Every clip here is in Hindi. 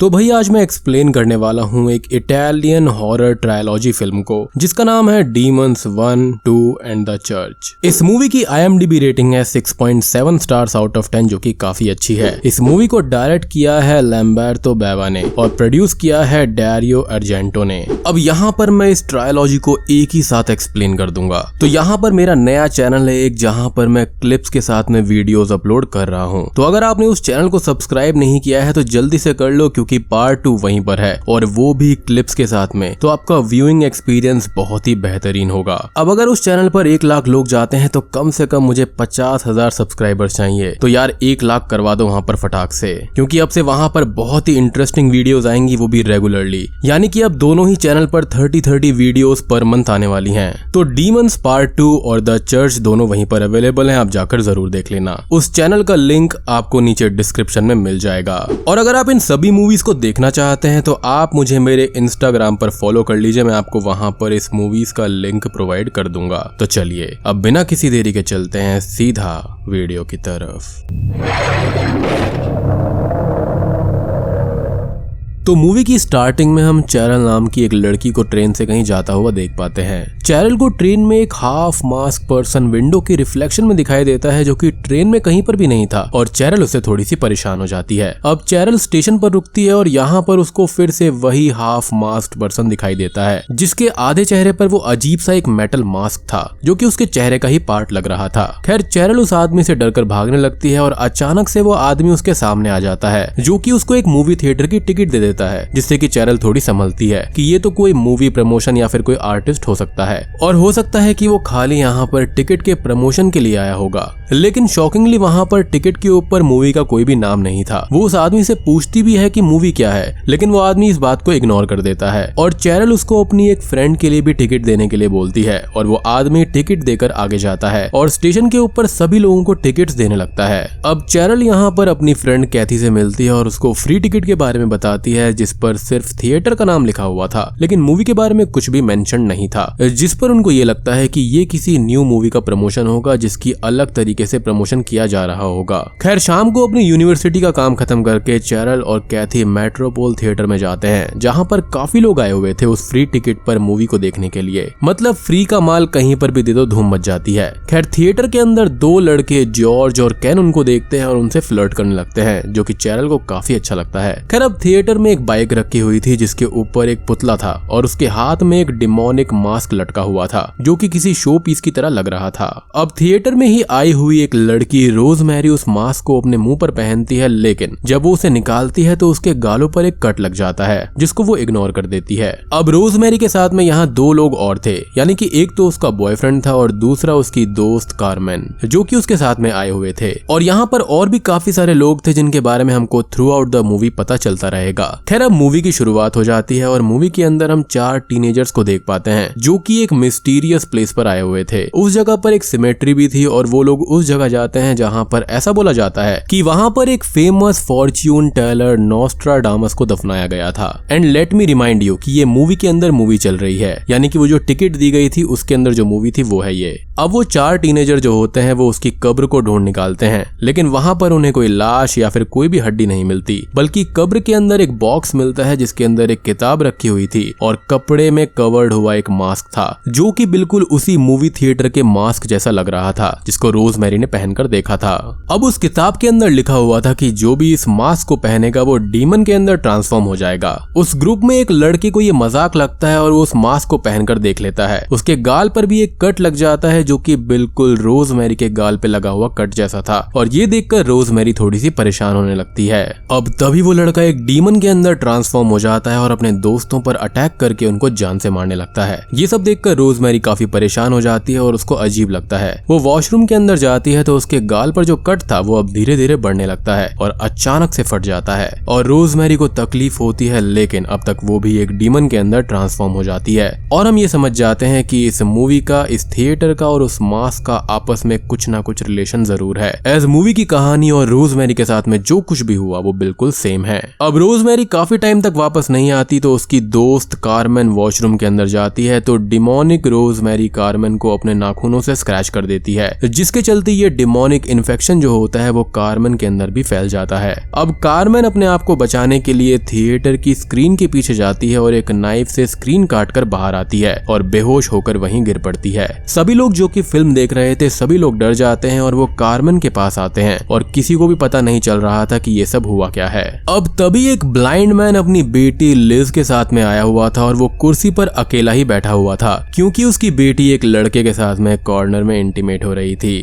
तो भाई आज मैं एक्सप्लेन करने वाला हूँ एक इटालियन हॉरर ट्रायलॉजी फिल्म को जिसका नाम है डीमंस 1, 2 एंड द चर्च। इस मूवी की IMDb रेटिंग है 6.7 स्टार्स आउट ऑफ 10 जो कि काफी अच्छी है। इस मूवी को डायरेक्ट किया है लैम्बर्टो बैवा ने और प्रोड्यूस किया है डारियो अर्जेंटो ने। अब यहाँ पर मैं इस ट्रायलॉजी को एक ही साथ एक्सप्लेन कर दूंगा। तो यहाँ पर मेरा नया चैनल है एक जहाँ पर मैं क्लिप्स के साथ में वीडियोस अपलोड कर रहा हूँ। तो अगर आपने उस चैनल को सब्सक्राइब नहीं किया है तो जल्दी से कर लो क्योंकि पार्ट 2 वहीं पर है और वो भी क्लिप्स के साथ में। तो आपका व्यूइंग एक्सपीरियंस बहुत ही बेहतरीन होगा। अब अगर उस चैनल पर 1 लाख लोग जाते हैं तो कम से कम मुझे 50,000 सब्सक्राइबर्स चाहिए। तो यार 1 लाख करवा दो वहाँ पर फटाक से, क्योंकि अब से वहाँ पर बहुत ही इंटरेस्टिंग वीडियोस आएंगी, वो भी रेगुलरली। यानी कि अब दोनों ही चैनल पर 30 वीडियोस पर मंथ आने वाली हैं। तो डीमंस पार्ट 2 और द चर्च दोनों वहीं पर अवेलेबल हैं, आप जाकर जरूर देख लेना। उस चैनल का लिंक आपको नीचे डिस्क्रिप्शन में मिल जाएगा। और अगर आप इन सभी मूवीज को देखना चाहते हैं तो आप मुझे मेरे इंस्टाग्राम पर फॉलो कर लीजिए, मैं आपको वहां पर इस मूवीज का लिंक प्रोवाइड कर दूंगा। तो चलिए अब बिना किसी देरी के चलते हैं सीधा वीडियो की तरफ। तो मूवी की स्टार्टिंग में हम चैरल नाम की एक लड़की को ट्रेन से कहीं जाता हुआ देख पाते हैं। चैरल को ट्रेन में एक हाफ मास्क पर्सन विंडो के रिफ्लेक्शन में दिखाई देता है जो कि ट्रेन में कहीं पर भी नहीं था और चैरल उससे थोड़ी सी परेशान हो जाती है। अब चैरल स्टेशन पर रुकती है और यहाँ पर उसको फिर से वही हाफ मास्क पर्सन दिखाई देता है जिसके आधे चेहरे पर वो अजीब सा एक मेटल मास्क था जो कि उसके चेहरे का ही पार्ट लग रहा था। खैर चैरल उस आदमी से डरकर भागने लगती है और अचानक से वो आदमी उसके सामने आ जाता है जो कि उसको एक मूवी थिएटर की टिकट दे देता है, जिससे कि चैरल थोड़ी संभलती है कि ये तो कोई मूवी प्रमोशन या फिर कोई आर्टिस्ट हो सकता है और हो सकता है कि वो खाली यहाँ पर टिकट के प्रमोशन के लिए आया होगा। लेकिन शॉकिंगली वहाँ पर टिकट के ऊपर मूवी का कोई भी नाम नहीं था। वो उस आदमी से पूछती भी है कि मूवी क्या है, लेकिन वो आदमी इस बात को इग्नोर कर देता है और चैरल उसको अपनी एक फ्रेंड के लिए भी टिकट देने के लिए बोलती है और वो आदमी टिकट देकर आगे जाता है और स्टेशन के ऊपर सभी लोगों को टिकट्स देने लगता है। अब चैरल यहाँ पर अपनी फ्रेंड कैथी से मिलती है और उसको फ्री टिकट के बारे में बताती है जिस पर सिर्फ थिएटर का नाम लिखा हुआ था लेकिन मूवी के बारे में कुछ भी मेंशन नहीं था, जिस पर उनको ये लगता है कि ये किसी न्यू मूवी का प्रमोशन होगा जिसकी अलग तरीके से प्रमोशन किया जा रहा होगा। खैर शाम को अपनी यूनिवर्सिटी का काम खत्म करके चैरल और कैथी मेट्रोपोल थिएटर में जाते हैं जहाँ पर काफी लोग आए हुए थे उस फ्री टिकट पर मूवी को देखने के लिए। मतलब फ्री का माल कहीं पर भी दे दो धूम मच जाती है। खैर थिएटर के अंदर 2 लड़के जॉर्ज और कैन उनको देखते हैं और उनसे फ्लर्ट करने लगते हैं जो कि चैरल को काफी अच्छा लगता है। खैर अब थिएटर में एक बाइक रखी हुई थी जिसके ऊपर एक पुतला था और उसके हाथ में एक डिमोनिक मास्क लटका हुआ था जो कि किसी शो पीस की तरह लग रहा था। अब थिएटर में ही आई हुई एक लड़की रोजमेरी उस मास्क को अपने मुंह पर पहनती है, लेकिन जब वो उसे निकालती है तो उसके गालों पर एक कट लग जाता है जिसको वो इग्नोर कर देती है। अब रोजमेरी के साथ में यहाँ 2 लोग और थे, यानी कि एक तो उसका बॉयफ्रेंड था और दूसरा उसकी दोस्त कार्मेन जो कि उसके साथ में आए हुए थे। और यहाँ पर और भी काफी सारे लोग थे जिनके बारे में हमको थ्रू आउट द मूवी पता चलता रहेगा। खैर अब मूवी की शुरुआत हो जाती है और मूवी के अंदर हम 4 टीनेजर्स को देख पाते हैं जो कि एक मिस्टीरियस प्लेस पर आए हुए थे। उस जगह पर एक सिमेट्री भी थी और वो लोग उस जगह जाते हैं जहां पर ऐसा बोला जाता है कि वहां पर एक फेमस फॉर्च्यून टेलर नोस्ट्राडामस को दफनाया गया था। And let me remind you कि ये मूवी के अंदर मूवी चल रही है, यानी कि वो जो टिकट दी गई थी उसके अंदर जो मूवी थी वो है ये। अब वो 4 टीनेजर जो होते हैं वो उसकी कब्र को ढूंढ निकालते हैं, लेकिन वहां पर उन्हें कोई लाश या फिर कोई भी हड्डी नहीं मिलती, बल्कि कब्र के अंदर एक बॉक्स मिलता है जिसके अंदर एक किताब रखी हुई थी और कपड़े में कवर्ड हुआ एक मास्क था जो कि बिल्कुल उसी मूवी थिएटर के मास्क जैसा लग रहा था जिसको रोजमेरी ने पहनकर देखा था। अब उस किताब के अंदर लिखा हुआ था कि जो भी इस मास्क को पहनेगा वो डीमन के अंदर ट्रांसफॉर्म हो जाएगा। उस ग्रुप में एक लड़के को ये मजाक लगता है और वो उस मास्क को पहनकर देख लेता है। उसके गाल पर भी एक कट लग जाता है जो कि बिल्कुल रोजमेरी के गाल पे लगा हुआ कट जैसा था और ये देखकर रोजमेरी थोड़ी सी परेशान होने लगती है। अब तभी वो लड़का एक डीमन के अंदर ट्रांसफॉर्म हो जाता है और अपने दोस्तों पर अटैक करके उनको जान से मारने लगता है। ये सब देखकर रोजमेरी काफी परेशान हो जाती है और उसको अजीब लगता है। वो वॉशरूम के अंदर जाती है तो उसके गाल पर जो कट था वो अब धीरे धीरे बढ़ने लगता है और अचानक से फट जाता है और रोजमेरी को तकलीफ होती है, लेकिन अब तक वो भी एक डीमन के अंदर ट्रांसफॉर्म हो जाती है। और हम ये समझ जाते हैं कि इस मूवी का, इस थिएटर का और उस मास्क का आपस में कुछ ना कुछ रिलेशन जरूर है। एज मूवी की कहानी और रोजमेरी के साथ में जो कुछ भी हुआ वो बिल्कुल सेम है। अब रोजमेरी काफी टाइम तक वापस नहीं आती तो उसकी दोस्त कार्मेन वॉशरूम के अंदर जाती है तो डिमोनिक रोजमेरी कार्मेन को अपने नाखूनों से स्क्रैच कर देती है, जिसके चलते ये डिमोनिक इन्फेक्शन जो होता है वो कार्मेन के अंदर भी फैल जाता है। अब कार्मेन अपने आप को बचाने के लिए थिएटर की स्क्रीन के पीछे जाती है और एक नाइफ से स्क्रीन काटकर बाहर आती है और बेहोश होकर वहीं गिर पड़ती है। सभी लोग जो कि फिल्म देख रहे थे सभी लोग डर जाते हैं और वो कार्मेन के पास आते हैं और किसी को भी पता नहीं चल रहा था कि ये सब हुआ क्या है। अब तभी एक ब्लाइंड मैन अपनी बेटी लिज के साथ में आया हुआ था और वो कुर्सी पर अकेला ही बैठा हुआ था क्योंकि उसकी बेटी एक लड़के के साथ में कॉर्नर में इंटीमेट हो रही थी।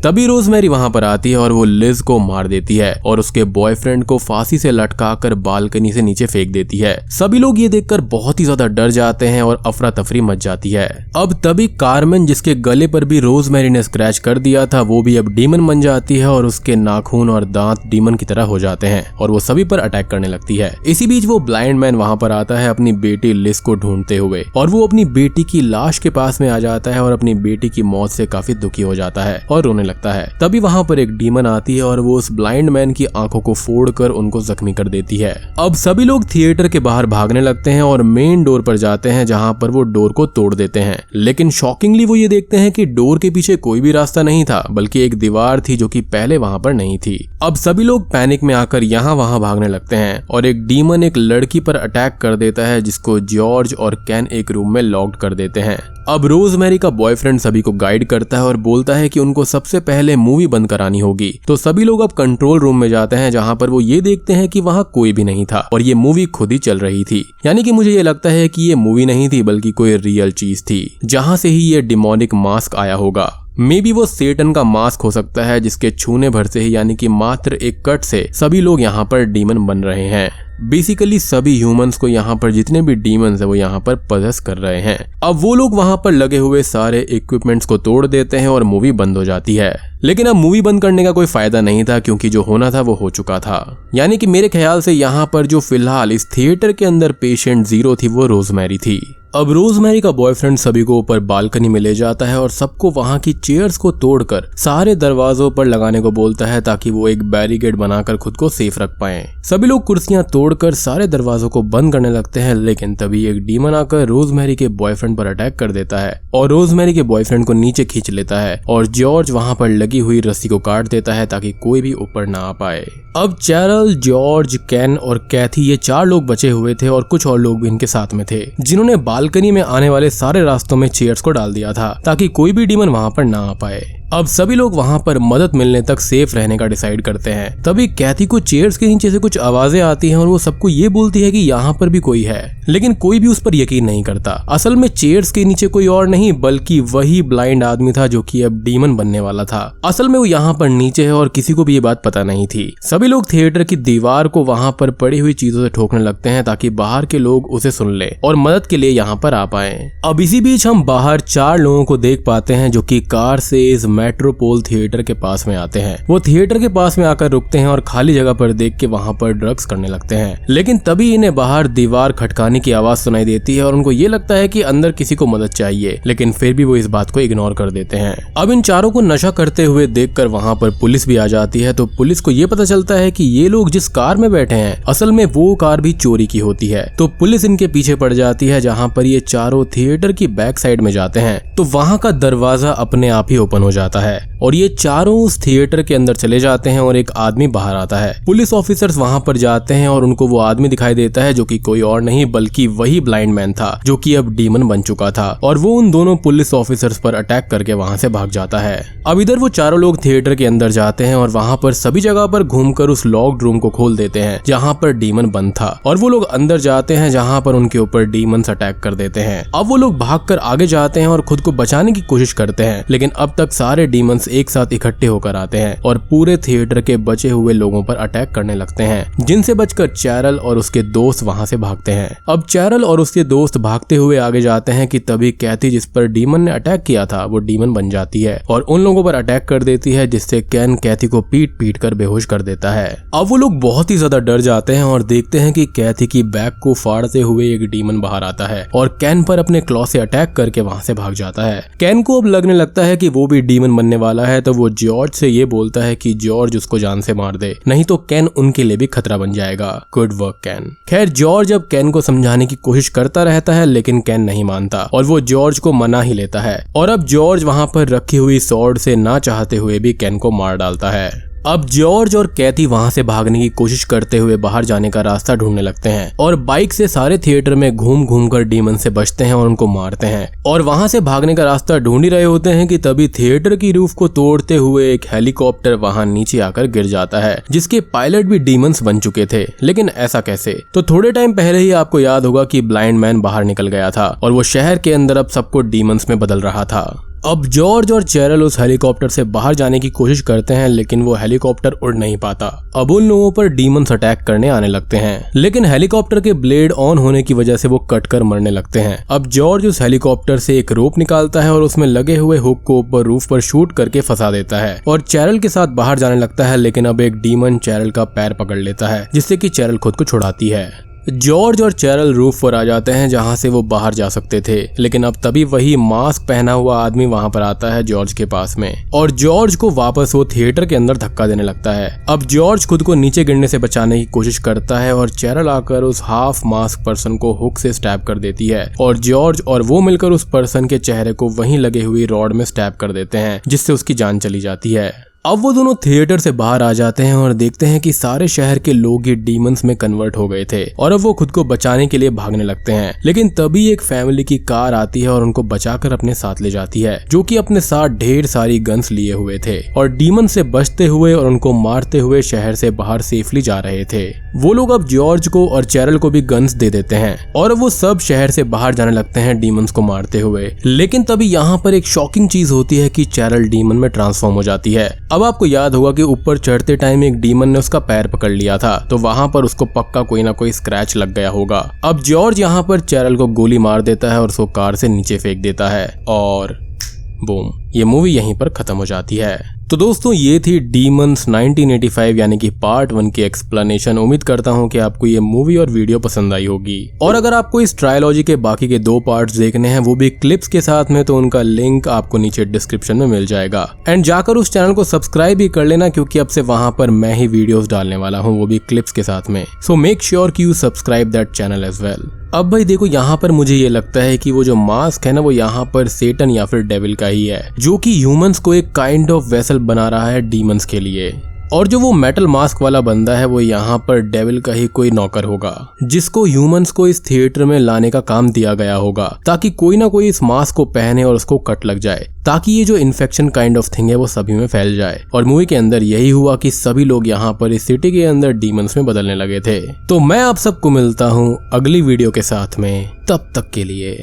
तभी रोजमेरी वहां पर आती है और वो लिज को मार देती है और उसके बॉयफ्रेंड को फांसी से लटकाकर बालकनी से नीचे फेंक देती है। सभी लोग ये देखकर बहुत ही ज्यादा डर जाते हैं और अफरा तफरी मच जाती है। अब तभी कार्मेन, जिसके गले पर भी रोजमेरी ने स्क्रैच कर दिया था, वो भी अब डीमन बन जाती है और उसके नाखून और दांत डीमन की तरह हो जाते हैं और वो सभी पर अटैक करने लगती है। इसी बीच वो ब्लाइंड मैन वहां पर आता है अपनी बेटी लिज को ढूंढते हुए और वो अपनी बेटी की लाश के पास में आ जाता है और अपनी बेटी की मौत से काफी दुखी हो जाता है और रोने लगता है। तभी वहां पर एक डीमन आती है और वो उस ब्लाइंड मैन की आंखों को फोड़कर उनको जख्मी कर देती है। अब सभी लोग थिएटर के बाहर भागने लगते हैं और मेन डोर पर जाते हैं जहां पर वो डोर को तोड़ देते हैं, लेकिन शॉकिंगली वो ये देखते हैं कि डोर के पीछे कोई भी रास्ता नहीं था बल्कि एक दीवार थी जो कि पहले वहां पर नहीं थी। अब सभी लोग पैनिक में आकर यहाँ वहां भागने लगते हैं और एक डीमन एक लड़की पर अटैक कर देता है जिसको जॉर्ज और कैन एक रूम में लॉक्ड कर देते हैं। अब रोजमेरी का बॉयफ्रेंड सभी को गाइड करता है और बोलता है कि उनको सबसे पहले मूवी बंद करानी होगी। तो सभी लोग अब कंट्रोल रूम में जाते हैं जहां पर वो ये देखते हैं कि वहां कोई भी नहीं था और ये मूवी खुद ही चल रही थी। यानी कि मुझे ये लगता है कि ये मूवी नहीं थी बल्कि कोई रियल चीज थी जहां से ही ये डिमोनिक मास्क आया होगा। मे बी वो सेटन का मास्क हो सकता है जिसके छूने भर से ही, यानी कि मात्र एक कट से सभी लोग यहाँ पर डीमन बन रहे हैं। बेसिकली सभी ह्यूमंस को यहाँ पर जितने भी डीमंस है वो यहाँ पर पजेस कर रहे हैं। अब वो लोग वहाँ पर लगे हुए सारे इक्विपमेंट्स को तोड़ देते हैं और मूवी बंद हो जाती है। लेकिन अब मूवी बंद करने का कोई फायदा नहीं था क्योंकि जो होना था वो हो चुका था। यानी कि मेरे ख्याल से यहाँ पर जो फिलहाल इस थिएटर के अंदर पेशेंट जीरो थी वो रोजमेरी थी। अब रोजमेरी का बॉयफ्रेंड सभी को ऊपर बालकनी में ले जाता है और सबको वहां की चेयर्स को तोड़कर सारे दरवाजों पर लगाने को बोलता है ताकि वो एक बैरिकेड बनाकर खुद को सेफ रख पाए। सभी लोग कुर्सियां तोड़कर सारे दरवाजों को बंद करने लगते हैं, लेकिन तभी एक डीमन आकर रोजमेरी के बॉयफ्रेंड पर अटैक कर देता है और रोजमेरी के बॉयफ्रेंड को नीचे खींच लेता है और जॉर्ज वहां पर लगी हुई रस्सी को काट देता है ताकि कोई भी ऊपर ना आ पाए। अब चैरल, जॉर्ज, कैन और कैथी ये 4 लोग बचे हुए थे और कुछ और लोग भी इनके साथ में थे जिन्होंने बालकनी में आने वाले सारे रास्तों में चेयर्स को डाल दिया था ताकि कोई भी डीमन वहां पर ना आ पाए। अब सभी लोग वहां पर मदद मिलने तक सेफ रहने का डिसाइड करते हैं। तभी कैथी को चेयर्स के नीचे से कुछ आवाजें आती हैं और वो सबको ये बोलती है कि यहाँ पर भी कोई है, लेकिन कोई भी उस पर यकीन नहीं करता। असल में चेयर्स के नीचे कोई और नहीं बल्कि वही ब्लाइंड आदमी था जो कि अब डीमन बनने वाला था। असल में वो यहाँ पर नीचे है और किसी को भी ये बात पता नहीं थी। सभी लोग थिएटर की दीवार को वहां पर पड़ी हुई चीजों से ठोकने लगते हैं ताकि बाहर के लोग उसे सुन ले और मदद के लिए यहाँ पर आ पाए। अब इसी बीच हम बाहर 4 लोगों को देख पाते हैं जो कि कार से इस मेट्रोपोल थिएटर के पास में आते हैं। वो थिएटर के पास में आकर रुकते हैं और खाली जगह पर देख के वहां पर ड्रग्स करने लगते हैं, लेकिन तभी इन्हें बाहर दीवार खटकाने की आवाज सुनाई देती है और उनको ये लगता है कि अंदर किसी को मदद चाहिए, लेकिन फिर भी वो इस बात को इग्नोर कर देते हैं। अब इन चारों को नशा करते हुए देखकर वहां पर पुलिस भी आ जाती है। तो पुलिस को ये पता चलता है कि ये लोग जिस कार में बैठे हैं असल में वो कार भी चोरी की होती है। तो पुलिस इनके पीछे पड़ जाती है जहां पर ये चारों थिएटर की बैक साइड में जाते हैं। तो वहां का दरवाजा अपने आप ही ओपन हो जाता है और ये चारों उस थिएटर के अंदर चले जाते हैं और एक आदमी बाहर आता है। पुलिस ऑफिसर्स वहां पर जाते हैं और उनको वो आदमी दिखाई देता है जो कि कोई और नहीं बल्कि वही ब्लाइंड मैन था जो कि अब डीमन बन चुका था और वो उन दोनों पुलिस ऑफिसर्स पर अटैक करके वहां से भाग जाता है। अब इधर वो चारों लोग थिएटर के अंदर जाते हैं और वहां पर सभी जगह पर घूमकर उस लॉक्ड रूम को खोल देते हैं जहां पर डीमन बंद था और वो लोग अंदर जाते हैं जहां पर उनके ऊपर डीमंस अटैक कर देते हैं। अब वो लोग भागकर आगे जाते हैं और खुद को बचाने की कोशिश करते हैं, लेकिन अब तक सारे डीमंस एक साथ इकट्ठे होकर आते हैं और पूरे थिएटर के बचे हुए लोगों पर अटैक करने लगते हैं, जिनसे बचकर चैरल और उसके दोस्त वहां से भागते हैं। अब चैरल और उसके दोस्त भागते हुए आगे जाते हैं कि तभी कैथी, जिस पर डीमन ने अटैक किया था, वो डीमन बन जाती है और उन लोगों पर अटैक कर देती है, जिससे कैन कैथी को पीट पीट कर बेहोश कर देता है। अब वो लोग बहुत ही ज्यादा डर जाते हैं और देखते हैं कि कैथी की बैग को फाड़ते हुए एक डीमन बाहर आता है और कैन पर अपने क्लॉ से अटैक करके वहां से भाग जाता है। कैन को अब लगने लगता है कि वो भी डीमन डीमन बनने वाला है तो वो जॉर्ज से ये बोलता है कि जॉर्ज उसको जान से मार दे, नहीं तो केन उनके लिए भी खतरा बन जाएगा। गुड वर्क केन। खैर जॉर्ज अब केन को समझाने की कोशिश करता रहता है लेकिन केन नहीं मानता और वो जॉर्ज को मना ही लेता है और अब जॉर्ज वहां पर रखी हुई स्वॉर्ड से ना चाहते हुए भी केन को मार डालता है। अब जॉर्ज और कैथी वहां से भागने की कोशिश करते हुए बाहर जाने का रास्ता ढूंढने लगते हैं और बाइक से सारे थिएटर में घूम घूम कर डीमन से बचते हैं और उनको मारते हैं और वहां से भागने का रास्ता ढूंढ ही रहे होते हैं कि तभी थिएटर की रूफ को तोड़ते हुए एक हेलीकॉप्टर वहां नीचे आकर गिर जाता है, जिसके पायलट भी डीमंस बन चुके थे। लेकिन ऐसा कैसे? तो थोड़े टाइम पहले ही आपको याद होगा कि ब्लाइंड मैन बाहर निकल गया था और वो शहर के अंदर अब सबको डीमंस में बदल रहा था। अब जॉर्ज और चैरल उस हेलीकॉप्टर से बाहर जाने की कोशिश करते हैं लेकिन वो हेलीकॉप्टर उड़ नहीं पाता। अब उन लोगों पर डीमंस अटैक करने आने लगते हैं लेकिन हेलीकॉप्टर के ब्लेड ऑन होने की वजह से वो कट कर मरने लगते हैं। अब जॉर्ज उस हेलीकॉप्टर से एक रोप निकालता है और उसमें लगे हुए हुक को ऊपर रूफ पर शूट करके फंसा देता है और चैरल के साथ बाहर जाने लगता है लेकिन अब एक डीमन चैरल का पैर पकड़ लेता है जिससे कि चैरल खुद को छुड़ाती है। जॉर्ज और चैरल रूफ पर आ जाते हैं जहां से वो बाहर जा सकते थे लेकिन अब तभी वही मास्क पहना हुआ आदमी वहां पर आता है जॉर्ज के पास में और जॉर्ज को वापस वो थिएटर के अंदर धक्का देने लगता है। अब जॉर्ज खुद को नीचे गिरने से बचाने की कोशिश करता है और चैरल आकर उस हाफ मास्क पर्सन को हुक से स्टैब कर देती है और जॉर्ज और वो मिलकर उस पर्सन के चेहरे को वहीं लगे हुई रॉड में स्टैब कर देते हैं जिससे उसकी जान चली जाती है। अब वो दोनों थिएटर से बाहर आ जाते हैं और देखते हैं कि सारे शहर के लोग ही डीमंस में कन्वर्ट हो गए थे और अब वो खुद को बचाने के लिए भागने लगते हैं लेकिन तभी एक फैमिली की कार आती है और उनको बचाकर अपने साथ ले जाती है जो कि अपने साथ ढेर सारी गन्स लिए हुए थे और डीमन से बचते हुए और उनको मारते हुए शहर से बाहर सेफली जा रहे थे। वो लोग अब जॉर्ज को और चैरल को भी गन्स दे देते हैं और वो सब शहर से बाहर जाने लगते हैं डीमंस को मारते हुए। लेकिन तभी यहाँ पर एक शॉकिंग चीज होती है कि चैरल डीमन में ट्रांसफॉर्म हो जाती है। अब आपको याद होगा कि ऊपर चढ़ते टाइम एक डीमन ने उसका पैर पकड़ लिया था तो वहां पर उसको पक्का कोई ना कोई स्क्रैच लग गया होगा। अब जॉर्ज यहाँ पर चैरल को गोली मार देता है और उसको कार से नीचे फेंक देता है और बूम, ये मूवी यहीं पर खत्म हो जाती है। तो दोस्तों ये थी डीमंस 1985 यानी कि पार्ट 1 की एक्सप्लेनेशन। उम्मीद करता हूँ कि आपको ये मूवी और वीडियो पसंद आई होगी और अगर आपको इस ट्रायलॉजी के बाकी के 2 पार्ट्स देखने हैं वो भी क्लिप्स के साथ में तो उनका लिंक आपको नीचे डिस्क्रिप्शन में मिल जाएगा एंड जाकर उस चैनल को सब्सक्राइब भी कर लेना क्योंकि अब से वहां पर मैं ही वीडियोस डालने वाला हूँ वो भी क्लिप्स के साथ में। सो मेक श्योर कि you subscribe that channel as well. अब भाई देखो यहाँ पर मुझे ये लगता है कि वो जो मास्क है ना वो यहाँ पर सेटन या फिर डेविल का ही है जो कि ह्यूमंस को एक काइंड ऑफ वेसल बना रहा है डीमंस के लिए और जो वो मेटल मास्क वाला बंदा है वो यहाँ पर डेविल का ही कोई नौकर होगा जिसको ह्यूमंस को इस थिएटर में लाने का काम दिया गया होगा ताकि कोई ना कोई इस मास्क को पहने और उसको कट लग जाए ताकि ये जो इन्फेक्शन काइंड ऑफ थिंग है वो सभी में फैल जाए। और मूवी के अंदर यही हुआ कि सभी लोग यहाँ पर इस सिटी के अंदर डीमंस में बदलने लगे थे। तो मैं आप सबको मिलता हूँ अगली वीडियो के साथ में, तब तक के लिए